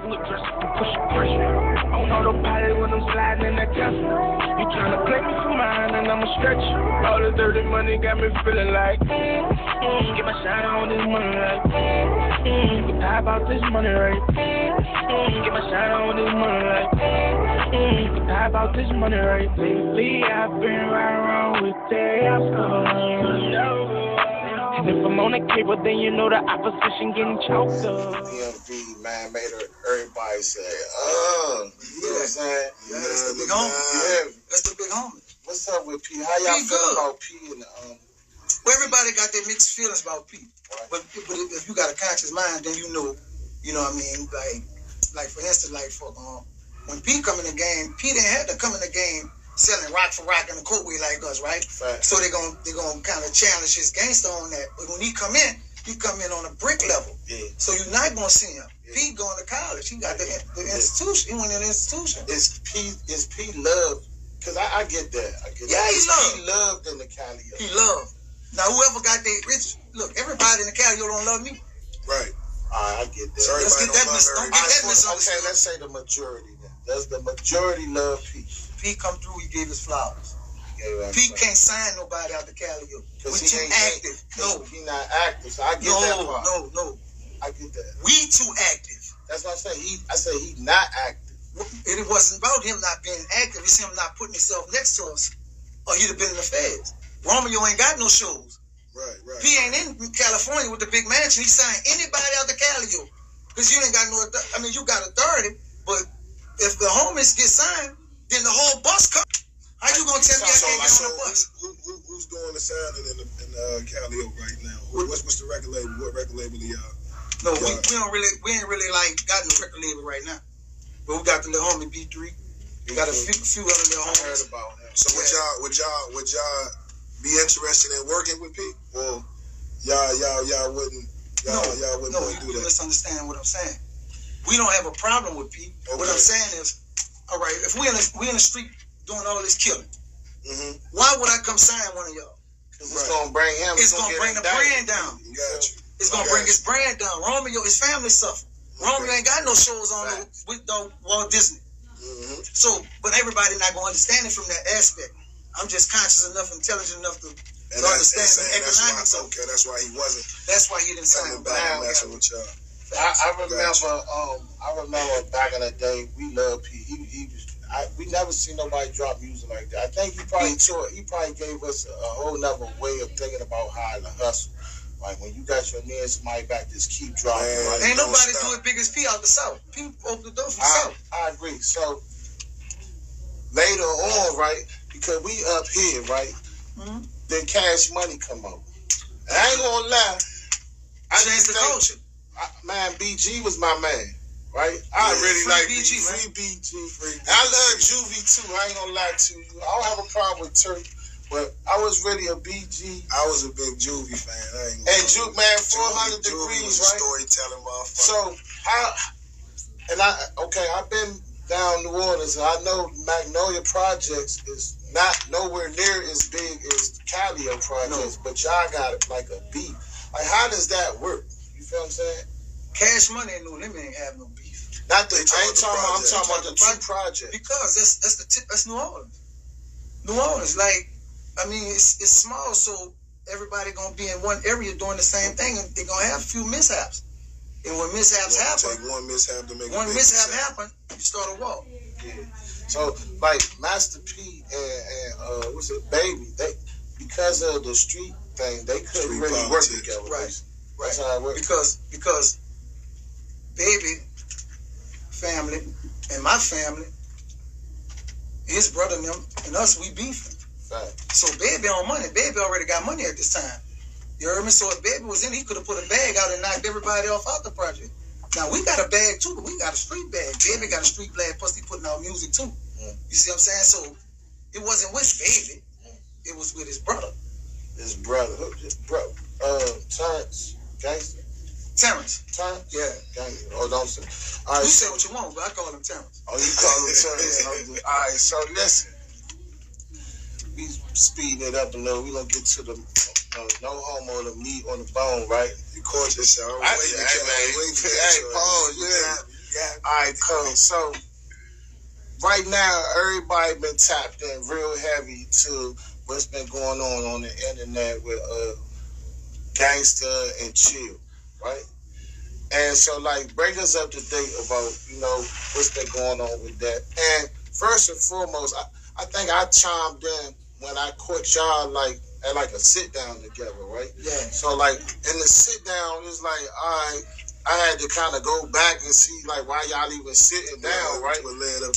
Look dressed up and push pressure. On autopilot when I'm sliding in that Tesla. You tryna play me for mine and I'ma stretch you. All the dirty money got me feeling like get my shine on this money right. You can die about this money right. Get my shine on this money right. You can die about this money right. Lately I've been right around with and if I'm on the cable, then you know the opposition getting choked up. DMV, man, made everybody say, you know what I'm saying? Yeah, that's the big homie. Yeah, that's the big homie. What's up with P? How y'all feel about P and well, everybody got their mixed feelings about P. Right. But if you got a conscious mind, then you know what I mean? Like for instance, when P come in the game, P didn't have to come in the game selling rock for rock in the courtway like us, right? So they're gonna kind of challenge his gangster on that. But when he come in on a brick level. Yeah. So you're not gonna see him. Yeah. P going to college. He got the institution. He went in the institution. Is P loved? Cause I get that. Yeah, he loved. He loved in the Calio. He loved. Now whoever got their rich, look, everybody in the Calio don't love me. Right. I get that. So let's get that misunderstanding. Okay, let's say the majority then. Does the majority love P? P come through, he gave his flowers. P can't sign nobody out the Calio. We're too active. No. He not active, so I get that part. No. I get that. We too active. That's what I say. I say he not active. It wasn't about him not being active. It's him not putting himself next to us, or he'd have been in the feds. Romeo ain't got no shows. Right. P ain't in California with the big mansion. He signed anybody out the Calio. Because you ain't got no, you got authority, but if the homies get signed, then the whole bus comes. How you gonna tell me I can't get on the bus? Who's doing the signing in the Calio right now? What's the record label? What record label y'all? No, we ain't really like got no record label right now. But we got the little homie B3. We got a few other little homies. I heard about him. So would y'all be interested in working with P? Or y'all wouldn't do that? No, you misunderstand what I'm saying. We don't have a problem with P. Okay. What I'm saying is, all right, if we in the street doing all this killing, why would I come sign one of y'all? Because it's gonna bring him. It's gonna bring the brand down. Got you. It's gonna bring his brand down. Romeo, his family suffer. Romeo ain't got no shows on with Walt Disney. So, but everybody not gonna understand it from that aspect. I'm just conscious enough, intelligent enough to understand the economics of it. Okay, that's why he wasn't. That's why he didn't sign messing with y'all. I remember back in the day, we loved P. We never seen nobody drop music like that. I think he probably gave us a whole nother way of thinking about how to hustle. Like when you got your man, somebody back, just keep dropping. Right? Ain't nobody do it big as P out the South. P opened the door for the South. I agree. So later on, right, because we up here, right, then Cash Money come out. And I ain't gonna lie. Changed the culture. Man, BG was my man. Right? I really like BG. Free BG. I love Juvie too. I ain't gonna lie to you. I don't have a problem with Turk, but I was really a BG. I was a big Juvie fan. And Juve, man, 400 degrees, right? Storytelling motherfucker. So I've been down New Orleans, and I know Magnolia Projects is not nowhere near as big as Calio Projects, but y'all got like a beef. Like, how does that work? You feel what I'm saying? Cash Money and No Limit ain't have no beef. I'm talking about the two projects. Because that's New Orleans. New Orleans, like, I mean, it's small, so everybody gonna be in one area doing the same thing, and they're gonna have a few mishaps. And when mishaps happen, one mishap to make one mishap happen, you start a walk. Yeah. So like Master P and what's it, Baby, they because of the street thing, they couldn't really work together. Right. That's how it works. Because Baby family and my family, his brother and them and us, we beefing. Right. So Baby on money. Baby already got money at this time. You heard me? So if Baby was in, he could have put a bag out and knocked everybody off out the project. Now we got a bag too, but we got a street bag. Baby got a street bag, plus he putting out music too. You see what I'm saying? So it wasn't with Baby, it was with his brother. His brother, Terrence, Gangster. Terrence. Yeah. Gangster. Oh, don't say. All right, you say what you want, but I call him Terrence. Oh, you call him Terrence. All right, so listen. We speeding it up a little. We gonna get to the no homo, the meat on the bone, right? You caught yourself. Hey, Paul, All right, cool. So right now, everybody been tapped in real heavy to what's been going on the internet with Gangster and Chill, right? And so, like, bring us up to date about, you know, what's been going on with that. And first and foremost, I think I chimed in when I caught y'all, like, at, like, a sit-down together, right? Yeah. So, like, in the sit-down, it's like, all right, I had to kind of go back and see, like, why y'all even sitting down, right? What led up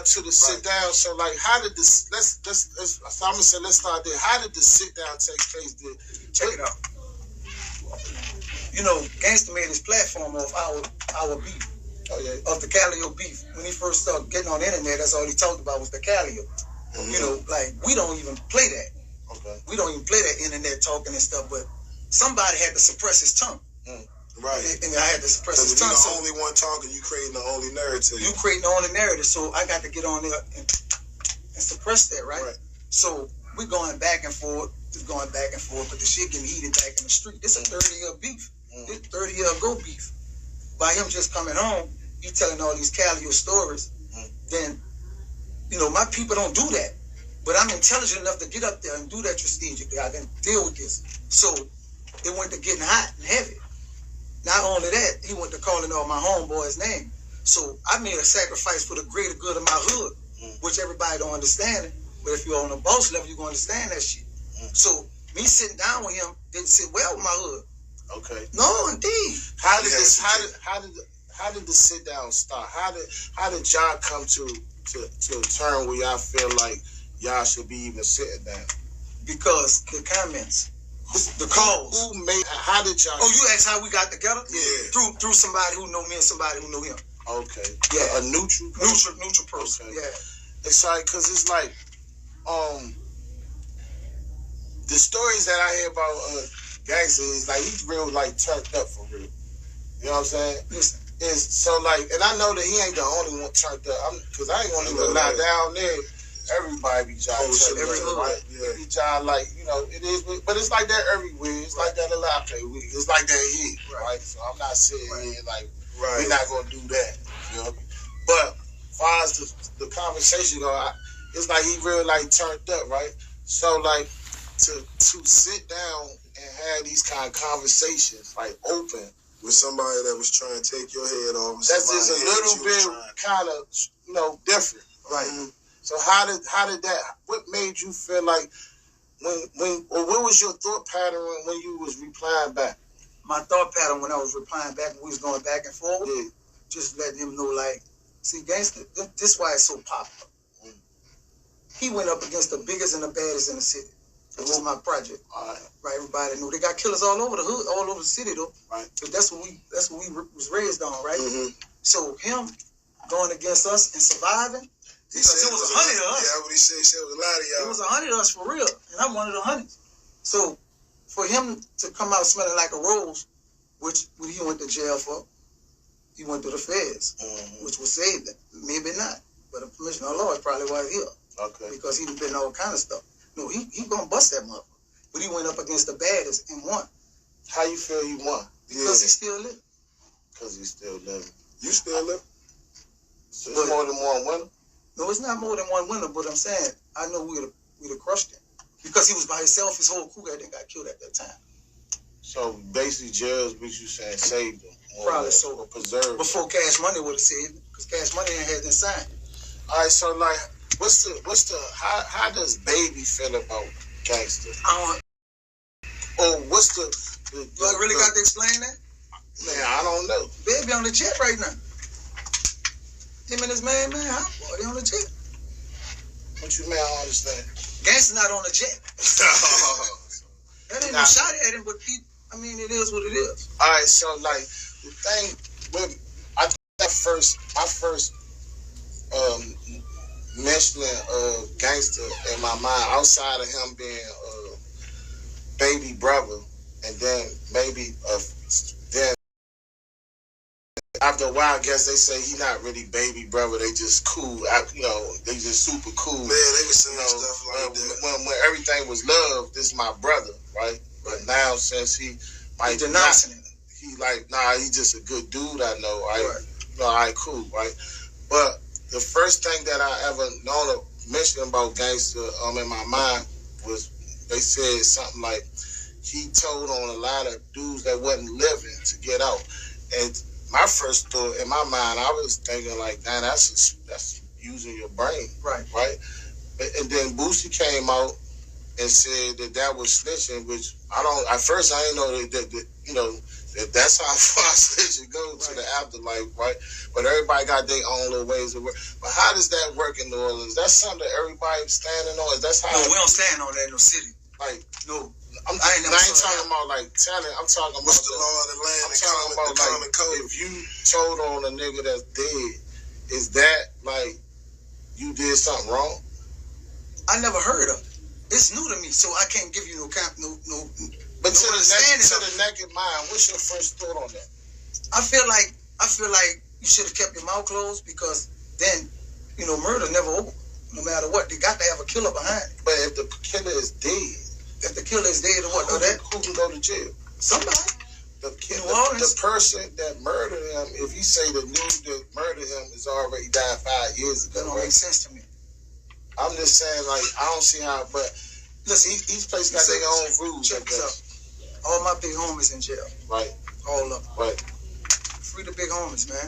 to the sit-down. So, like, how did this, let's so I'm going to say, let's start there. How did the sit-down take place? Check it out. You know, Gangster made his platform off our beef. Oh, yeah. Of the Calio beef. When he first started getting on the internet, that's all he talked about was the Calio. Mm-hmm. You know, like, we don't even play that. Okay. We don't even play that internet talking and stuff, but somebody had to suppress his tongue. Right. And I had to suppress his tongue. You're the only one talking, you creating the only narrative. You creating the only narrative, so I got to get on there and suppress that, right? So we going back and forth, but the shit getting heated back in the street. This is a 30-year beef. This 30-year ago beef. By him just coming home, he telling all these Calio stories, then, you know, my people don't do that. But I'm intelligent enough to get up there and do that strategically. I can deal with this. So it went to getting hot and heavy. Not only that, he went to calling all my homeboys' name. So I made a sacrifice for the greater good of my hood, which everybody don't understand it. But if you're on the boss level, you're going to understand that shit. So me sitting down with him didn't sit well with my hood. Okay. No, indeed. How did the sit down start? How did y'all come to a turn where y'all feel like y'all should be even sitting down? Because the comments, the calls. How did y'all? Oh, you asked how we got together? Yeah. Through somebody who know me and somebody who know him. Okay. Yeah. A neutral person? Neutral person. Okay. Yeah. It's like, cause it's like, the stories that I hear about Gangster is like he's real like turned up for real. You know what I'm saying? Listen. It's so like, and I know that he ain't the only one turned up. Cause I ain't gonna even lie down there. Everybody be jolly. Right? Yeah. Be jolly, like, you know, it is, but it's like that everywhere. It's like that a lot of places. It's like that here, right? So I'm not sitting here like we're not gonna do that. You know? But as far as the conversation go, it's like he real like turned up, right? So like to sit down and have these kind of conversations, like open with somebody that was trying to take your head off. That's just a little bit kind of, you know, different, right? Mm-hmm. So how did that? What made you feel like what was your thought pattern when you was replying back? My thought pattern when I was replying back, when we was going back and forward, just letting him know, like, see, Gangster, this is why it's so popular. He went up against the biggest and the baddest in the city. It was my project. Right, everybody knew they got killers all over the hood, all over the city though. Right. But that's what we was raised on, right? Mm-hmm. So him going against us and surviving, because it was 100 of us. Yeah, what he said, it was a lot of y'all. It was 100 of us for real, and I'm one of the 100. So for him to come out smelling like a rose, which he went to jail for, he went to the feds, which will save them. Maybe not, but the permission of the law is probably why he's here. Okay. Because he been all kind of stuff. No, he gonna bust that motherfucker. But he went up against the baddest and won. How you feel he won? Because he's still living. Because he's still living. You still living? So it's more than one winner? No, it's not more than one winner, but I'm saying, I know we'd have crushed him. Because he was by himself, his whole crew got killed at that time. So basically, jails, what you saying, saved him? Probably so. Or preserved before him. Cash Money would have saved him, because Cash Money had been signed. All right, so like, how does Baby feel about Gangster? Or what's the I really got to explain that? Man, I don't know. Baby on the jet right now. Him and his man, they on the jet. What you mean? I don't understand. Gangster not on the jet. That ain't no shot at him, but it is what it is. All right, so like the thing with my first mentioning Gangster in my mind, outside of him being Baby brother, and then maybe then after a while, I guess they say he not really Baby brother. They just cool. They just super cool. Man, they was saying stuff like that. When everything was love, this is my brother, right? But now since he might denouncing him, he like, nah, he just a good dude. I know, right? No, all right, cool, right? But the first thing that I ever known of mentioning about Gangster in my mind was they said something like he told on a lot of dudes that wasn't living to get out. And my first thought in my mind, I was thinking like, man, that's using your brain, right? And then Boosie came out and said that was snitching, which at first I didn't know that that's how far snitching goes to the afterlife, right? But everybody got their own little ways of work. But how does that work in New Orleans? That's something that everybody's standing on. That's how. No, we don't stand on that in no city. Like, no. I ain't talking about like talent. I'm talking about the law of the land. I'm talking about like code. If you told on a nigga that's dead, is that like you did something wrong? I never heard of it. It's new to me, so I can't give you no. But to the naked mind, what's your first thought on that? I feel like you should have kept your mouth closed, because then, murder never over. No matter what, they got to have a killer behind it. But if the killer is dead, or what? Who can go to jail? Somebody. The person that murdered him, if you say the dude that murdered him is already died 5 years ago, that don't make sense to me. I'm just saying, like, I don't see how, but listen, each place got their own rules. Check this out. All my big homies in jail. Right. All of them. Right. Free the big homies, man.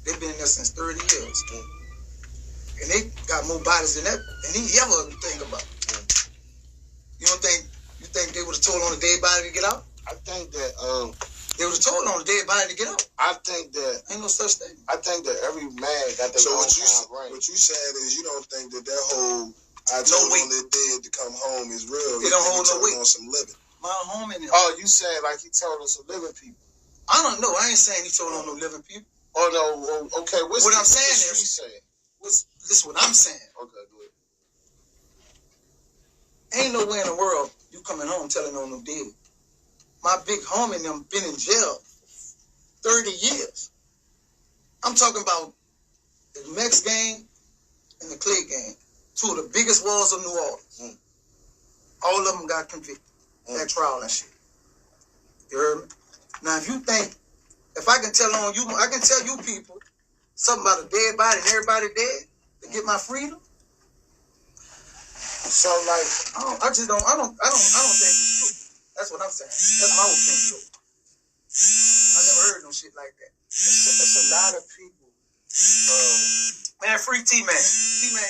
They've been there since 30 years. And they got more bodies than that than he ever think about. You think they would have told on a dead body to get out? I think that they would have told on a dead body to get out. I think that ain't no such thing. I think that every man got their own right. What you saying is you don't think that whole I told on the dead to come home is real. It don't hold no weight. On some living. My homie. Oh, you saying like he told on some living people? I don't know. I ain't saying he told on no living people. Oh no. Okay. What I'm saying is. This is what I'm saying. Okay, go ahead. Ain't nowhere in the world you coming home telling on no dead. My big homie and them been in jail 30 years. I'm talking about the Mex gang and the CRED gang. Two of the biggest wars of New Orleans. All of them got convicted at trial and shit. You heard me? Now, if I can tell on you, I can tell you people something about a dead body and everybody dead to get my freedom. So like, I don't think it's true. That's what I'm saying. That's my opinion. I never heard no shit like that. It's a lot of people. Man, free T-Man. T-Man.